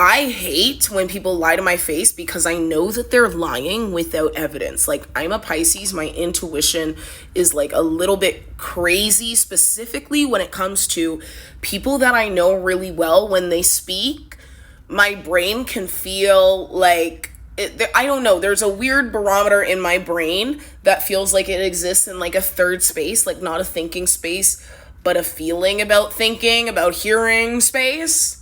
I hate when people lie to my face because I know that they're lying without evidence. Like, I'm a Pisces, my intuition is like a little bit crazy, specifically when it comes to people that I know really well. When they speak, my brain can feel like, I don't know, there's a weird barometer in my brain that feels like it exists in like a third space, like not a thinking space, but a feeling about thinking, about hearing space.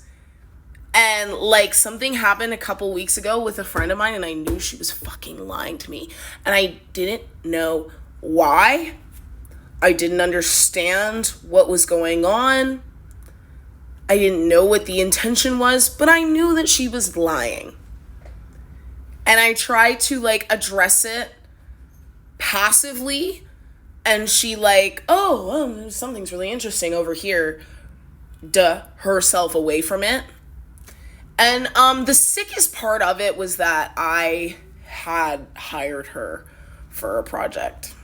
And like something happened a couple weeks ago with a friend of mine and I knew she was fucking lying to me. And I didn't know why. I didn't understand what was going on. I didn't know what the intention was, but I knew that she was lying. And I tried to like address it passively. And she like, oh, well, something's really interesting over here. Herself away from it. And the sickest part of it was that I had hired her for a project.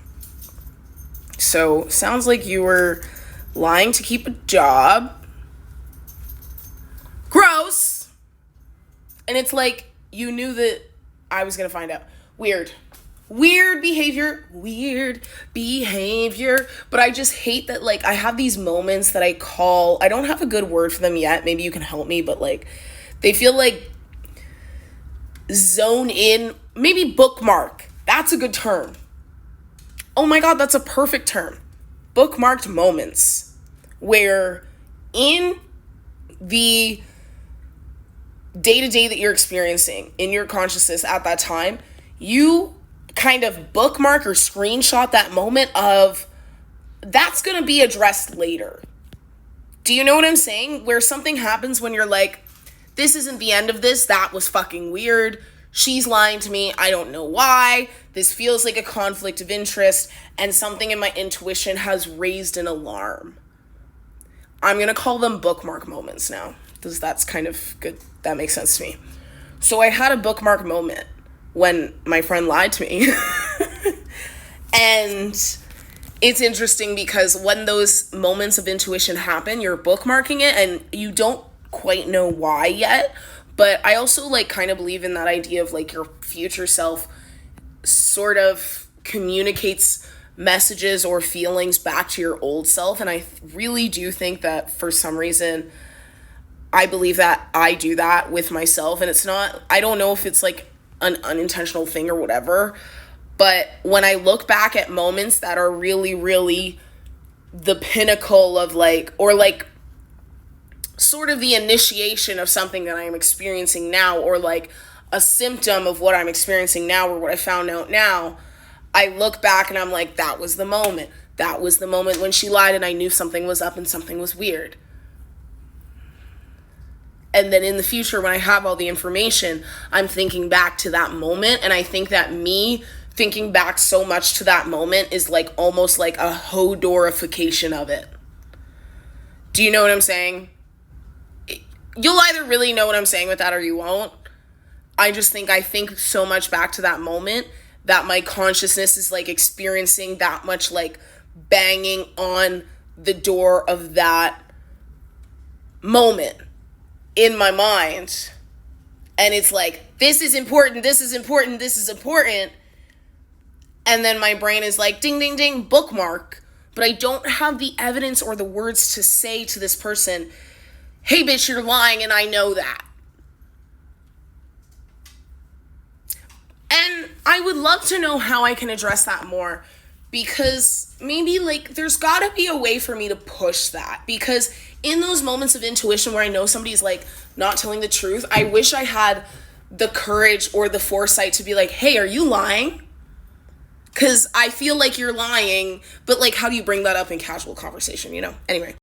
So, sounds like you were lying to keep a job. Gross! And it's like, you knew that I was going to find out. Weird behavior. But I just hate that, like, I have these moments that I don't have a good word for them yet. Maybe you can help me, but, like, they feel like zone in, maybe bookmark. That's a good term. Oh my God, that's a perfect term. Bookmarked moments where in the day-to-day that you're experiencing in your consciousness at that time, you kind of bookmark or screenshot that moment of that's going to be addressed later. Do you know what I'm saying? Where something happens when you're like, this isn't the end of this. That was fucking weird. She's lying to me. I don't know why. This feels like a conflict of interest, and something in my intuition has raised an alarm. I'm going to call them bookmark moments now, because that's kind of good. That makes sense to me. So I had a bookmark moment when my friend lied to me. And it's interesting because when those moments of intuition happen, you're bookmarking it and you don't quite know why yet. But I also like kind of believe in that idea of like your future self sort of communicates messages or feelings back to your old self. And I really do think that for some reason, I believe that I do that with myself. And it's not, I don't know if it's like an unintentional thing or whatever. But when I look back at moments that are really, really the pinnacle of like, or like sort of the initiation of something that I'm experiencing now, or like a symptom of what I'm experiencing now or what I found out now, I look back and I'm like, that was the moment. That was the moment when she lied and I knew something was up and something was weird. And then in the future, when I have all the information, I'm thinking back to that moment. And I think that me thinking back so much to that moment is like almost like a Hodorification of it. Do you know what I'm saying? You'll either really know what I'm saying with that or you won't. I think so much back to that moment that my consciousness is like experiencing that much like banging on the door of that moment in my mind. And it's like, this is important, this is important, this is important. And then my brain is like, ding, ding, ding, bookmark. But I don't have the evidence or the words to say to this person, hey, bitch, you're lying, and I know that. And I would love to know how I can address that more, because maybe, like, there's got to be a way for me to push that. Because in those moments of intuition where I know somebody's, like, not telling the truth, I wish I had the courage or the foresight to be like, hey, are you lying? Because I feel like you're lying, but, like, how do you bring that up in casual conversation, you know? Anyway.